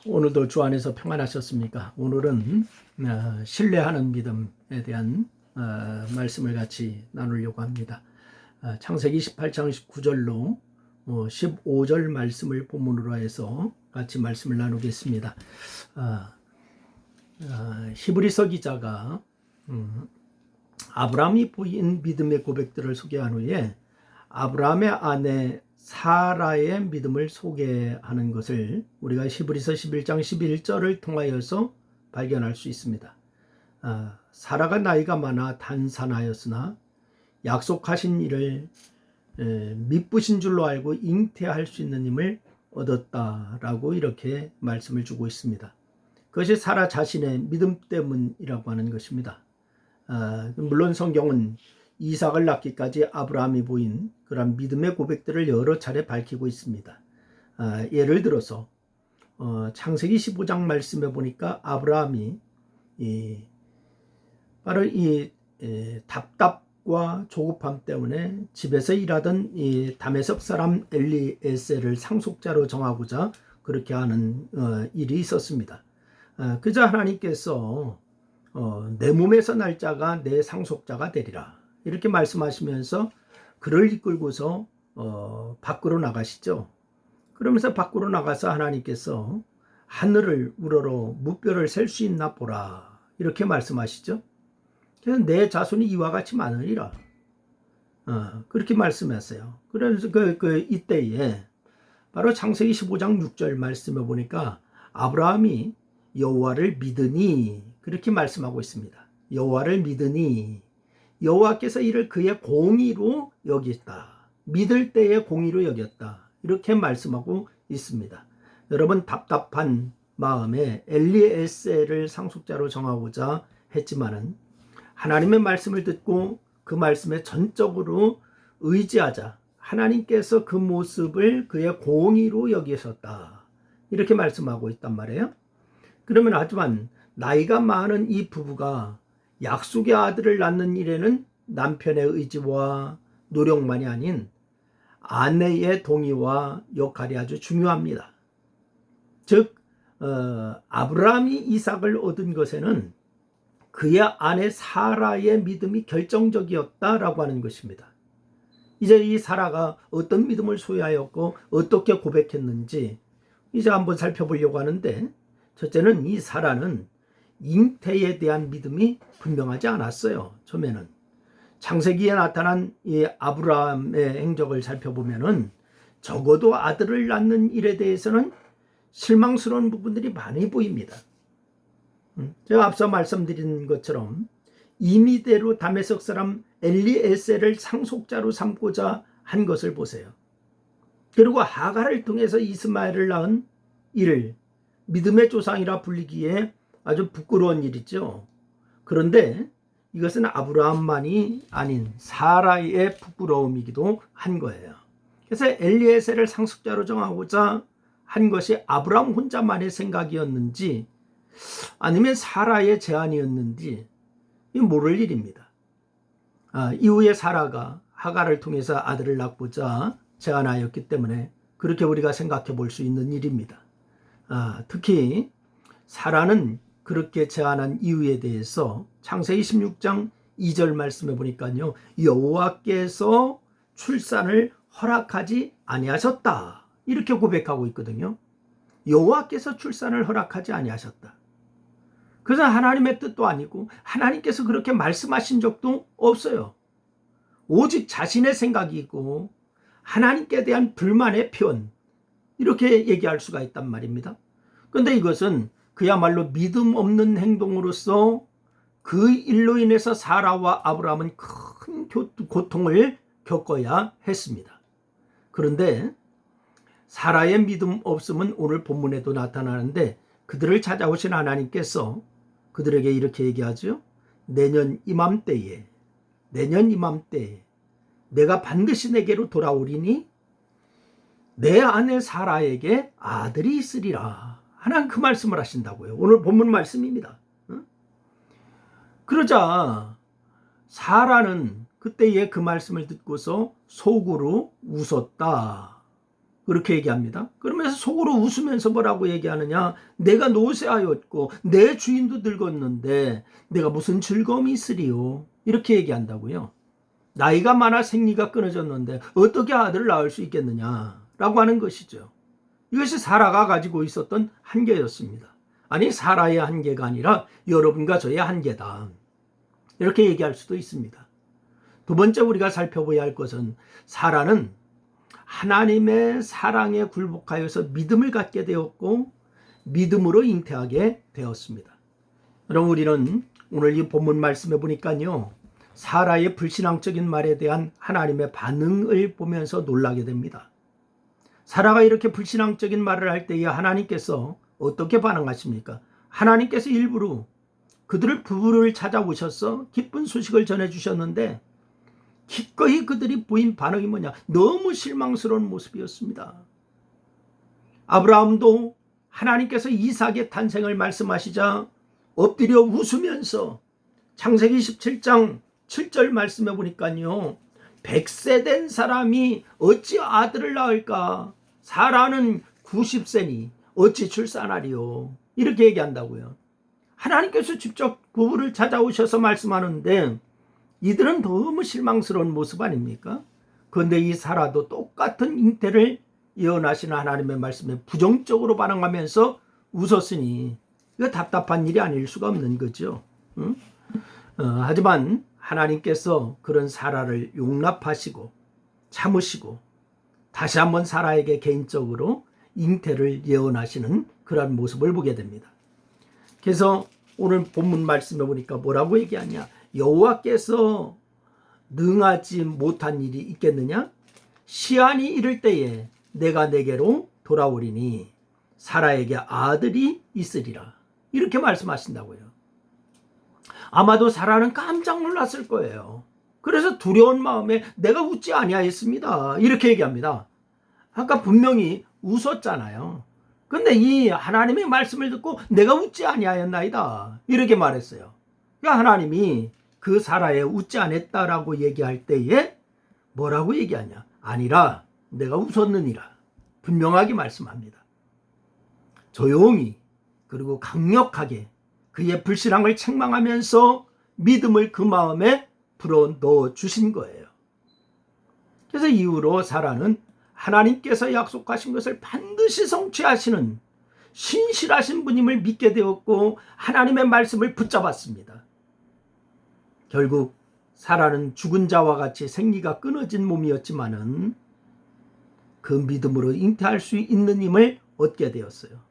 오늘도 주 안에서 평안하셨습니까? 오늘은 신뢰하는 믿음에 대한 말씀을 같이 나누려고 합니다. 창세기 18장 19절로 15절 말씀을 본문으로 해서 같이 말씀을 나누겠습니다. 히브리서 기자가 아브라함이 보인 믿음의 고백들을 소개한 후에 아브라함의 아내 사라의 믿음을 소개하는 것을 우리가 히브리서 11장 11절을 통하여서 발견할 수 있습니다. 사라가 나이가 많아 단산하였으나 약속하신 일을 미쁘신 줄로 알고 잉태할 수 있는 힘을 얻었다라고 이렇게 말씀을 주고 있습니다. 그것이 사라 자신의 믿음 때문이라고 하는 것입니다. 물론 성경은 이삭을 낳기까지 아브라함이 보인 그런 믿음의 고백들을 여러 차례 밝히고 있습니다. 예를 들어서 창세기 15장 말씀에 보니까 아브라함이 바로 이 답답과 조급함 때문에 집에서 일하던 이 다메섹 사람 엘리에셀을 상속자로 정하고자 그렇게 하는 일이 있었습니다. 그저 하나님께서 내 몸에서 날 자가 내 상속자가 되리라 이렇게 말씀하시면서 그를 이끌고서 밖으로 나가시죠. 그러면서 밖으로 나가서 하나님께서 하늘을 우러러 무뼈를 셀 수 있나 보라 이렇게 말씀하시죠. 그래서 내 자손이 이와 같이 많으리라 그렇게 말씀했어요. 그래서 이때에 바로 창세기 15장 6절 말씀에 보니까 아브라함이 여호와를 믿으니 그렇게 말씀하고 있습니다. 여호와를 믿으니 여호와께서 이를 그의 공의로 여겼다. 믿을 때의 공의로 여겼다. 이렇게 말씀하고 있습니다. 여러분 답답한 마음에 엘리에셀을 상속자로 정하고자 했지만은 하나님의 말씀을 듣고 그 말씀에 전적으로 의지하자 하나님께서 그 모습을 그의 공의로 여기셨다. 이렇게 말씀하고 있단 말이에요. 그러면 하지만 나이가 많은 이 부부가 약속의 아들을 낳는 일에는 남편의 의지와 노력만이 아닌 아내의 동의와 역할이 아주 중요합니다. 즉 아브라함이 이삭을 얻은 것에는 그의 아내 사라의 믿음이 결정적이었다라고 하는 것입니다. 이제 이 사라가 어떤 믿음을 소유하였고 어떻게 고백했는지 이제 한번 살펴보려고 하는데, 첫째는 이 사라는 잉태에 대한 믿음이 분명하지 않았어요. 처음에는 창세기에 나타난 이 아브라함의 행적을 살펴보면은 적어도 아들을 낳는 일에 대해서는 실망스러운 부분들이 많이 보입니다. 제가 앞서 말씀드린 것처럼 임의대로 다메섹 사람 엘리에셀을 상속자로 삼고자 한 것을 보세요. 그리고 하갈을 통해서 이스마엘을 낳은 이를 믿음의 조상이라 불리기에 아주 부끄러운 일이죠. 그런데 이것은 아브라함만이 아닌 사라의 부끄러움이기도 한 거예요. 그래서 엘리에셀을 상속자로 정하고자 한 것이 아브라함 혼자만의 생각이었는지 아니면 사라의 제안이었는지 모를 일입니다. 이후에 사라가 하갈을 통해서 아들을 낳고자 제안하였기 때문에 그렇게 우리가 생각해 볼 수 있는 일입니다. 특히 사라는 그렇게 제안한 이유에 대해서 창세기 16장 2절 말씀해 보니까요, 여호와께서 출산을 허락하지 아니하셨다 이렇게 고백하고 있거든요. 여호와께서 출산을 허락하지 아니하셨다. 그래서 하나님의 뜻도 아니고 하나님께서 그렇게 말씀하신 적도 없어요. 오직 자신의 생각이고 하나님께 대한 불만의 표현 이렇게 얘기할 수가 있단 말입니다. 그런데 이것은 그야말로 믿음 없는 행동으로서 그 일로 인해서 사라와 아브라함은 큰 고통을 겪어야 했습니다. 그런데 사라의 믿음 없음은 오늘 본문에도 나타나는데 그들을 찾아오신 하나님께서 그들에게 이렇게 얘기하죠. 내년 이맘때에 내가 반드시 내게로 돌아오리니 내 아내 사라에게 아들이 있으리라. 하나님 그 말씀을 하신다고요. 오늘 본문 말씀입니다. 그러자 사라는 그때의 그 말씀을 듣고서 속으로 웃었다. 그렇게 얘기합니다. 그러면서 속으로 웃으면서 뭐라고 얘기하느냐? 내가 노쇠하였고 내 주인도 늙었는데 내가 무슨 즐거움이 있으리요? 이렇게 얘기한다고요. 나이가 많아 생리가 끊어졌는데 어떻게 아들을 낳을 수 있겠느냐라고 하는 것이죠. 이것이 사라가 가지고 있었던 한계였습니다. 아니, 사라의 한계가 아니라 여러분과 저의 한계다. 이렇게 얘기할 수도 있습니다. 두 번째 우리가 살펴봐야 할 것은 사라는 하나님의 사랑에 굴복하여서 믿음을 갖게 되었고 믿음으로 잉태하게 되었습니다. 그럼 우리는 오늘 이 본문 말씀해 보니까요, 사라의 불신앙적인 말에 대한 하나님의 반응을 보면서 놀라게 됩니다. 사라가 이렇게 불신앙적인 말을 할 때에 하나님께서 어떻게 반응하십니까? 하나님께서 일부러 그들을 부부를 찾아오셔서 기쁜 소식을 전해주셨는데 기꺼이 그들이 보인 반응이 뭐냐? 너무 실망스러운 모습이었습니다. 아브라함도 하나님께서 이삭의 탄생을 말씀하시자 엎드려 웃으면서 창세기 17장 7절 말씀해 보니까요, 100세 된 사람이 어찌 아들을 낳을까? 사라는 90세니 어찌 출산하리요? 이렇게 얘기한다고요. 하나님께서 직접 부부를 찾아오셔서 말씀하는데 이들은 너무 실망스러운 모습 아닙니까? 그런데 이 사라도 똑같은 잉태를 예언하시는 하나님의 말씀에 부정적으로 반응하면서 웃었으니 이거 답답한 일이 아닐 수가 없는 거죠. 응? 하지만 하나님께서 그런 사라를 용납하시고 참으시고 다시 한번 사라에게 개인적으로 잉태를 예언하시는 그런 모습을 보게 됩니다. 그래서 오늘 본문 말씀해 보니까 뭐라고 얘기하냐? 여호와께서 능하지 못한 일이 있겠느냐? 시한이 이를 때에 내가 내게로 돌아오리니 사라에게 아들이 있으리라. 이렇게 말씀하신다고요. 아마도 사라는 깜짝 놀랐을 거예요. 그래서 두려운 마음에 내가 웃지 아니하였습니다. 이렇게 얘기합니다. 아까 분명히 웃었잖아요. 근데 이 하나님의 말씀을 듣고 내가 웃지 아니하였나이다. 이렇게 말했어요. 그러니까 하나님이 그 사라에 웃지 않았다라고 얘기할 때에 뭐라고 얘기하냐? 아니라 내가 웃었느니라. 분명하게 말씀합니다. 조용히 그리고 강력하게 그의 불신앙을 책망하면서 믿음을 그 마음에 불어넣어 주신 거예요. 그래서 이후로 사라는 하나님께서 약속하신 것을 반드시 성취하시는 신실하신 분임을 믿게 되었고 하나님의 말씀을 붙잡았습니다. 결국 사라는 죽은 자와 같이 생리가 끊어진 몸이었지만은 그 믿음으로 잉태할 수 있는 힘을 얻게 되었어요.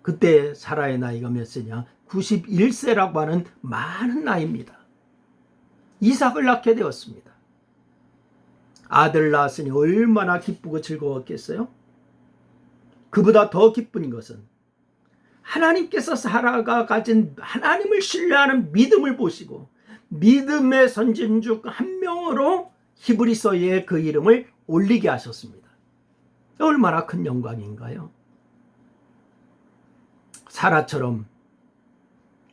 그때 사라의 나이가 몇 세냐? 91세라고 하는 많은 나이입니다. 이삭을 낳게 되었습니다. 아들 낳았으니 얼마나 기쁘고 즐거웠겠어요? 그보다 더 기쁜 것은 하나님께서 사라가 가진 하나님을 신뢰하는 믿음을 보시고 믿음의 선진 중 한 명으로 히브리서에 그 이름을 올리게 하셨습니다. 얼마나 큰 영광인가요? 사라처럼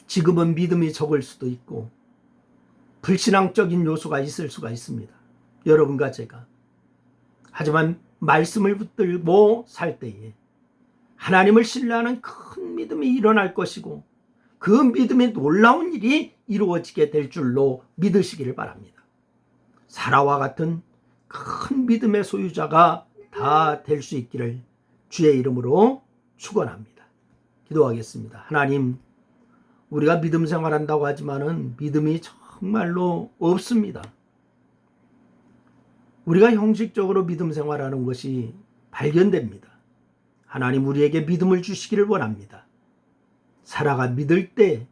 지금은 믿음이 적을 수도 있고 불신앙적인 요소가 있을 수가 있습니다. 여러분과 제가. 하지만 말씀을 붙들고 살 때에 하나님을 신뢰하는 큰 믿음이 일어날 것이고 그 믿음의 놀라운 일이 이루어지게 될 줄로 믿으시기를 바랍니다. 사라와 같은 큰 믿음의 소유자가 다 될 수 있기를 주의 이름으로 축원합니다. 기도하겠습니다. 하나님, 우리가 믿음 생활한다고 하지만은 믿음이 정말로 없습니다. 우리가 형식적으로 믿음 생활하는 것이 발견됩니다. 하나님, 우리에게 믿음을 주시기를 원합니다. 사라가 믿을 때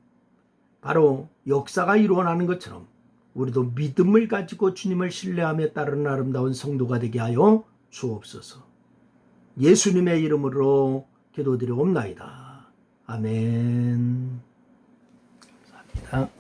바로 역사가 일어나는 것처럼 우리도 믿음을 가지고 주님을 신뢰하며 따르는 아름다운 성도가 되게 하여 주옵소서. 예수님의 이름으로 기도드리옵나이다. 아멘. 감사합니다.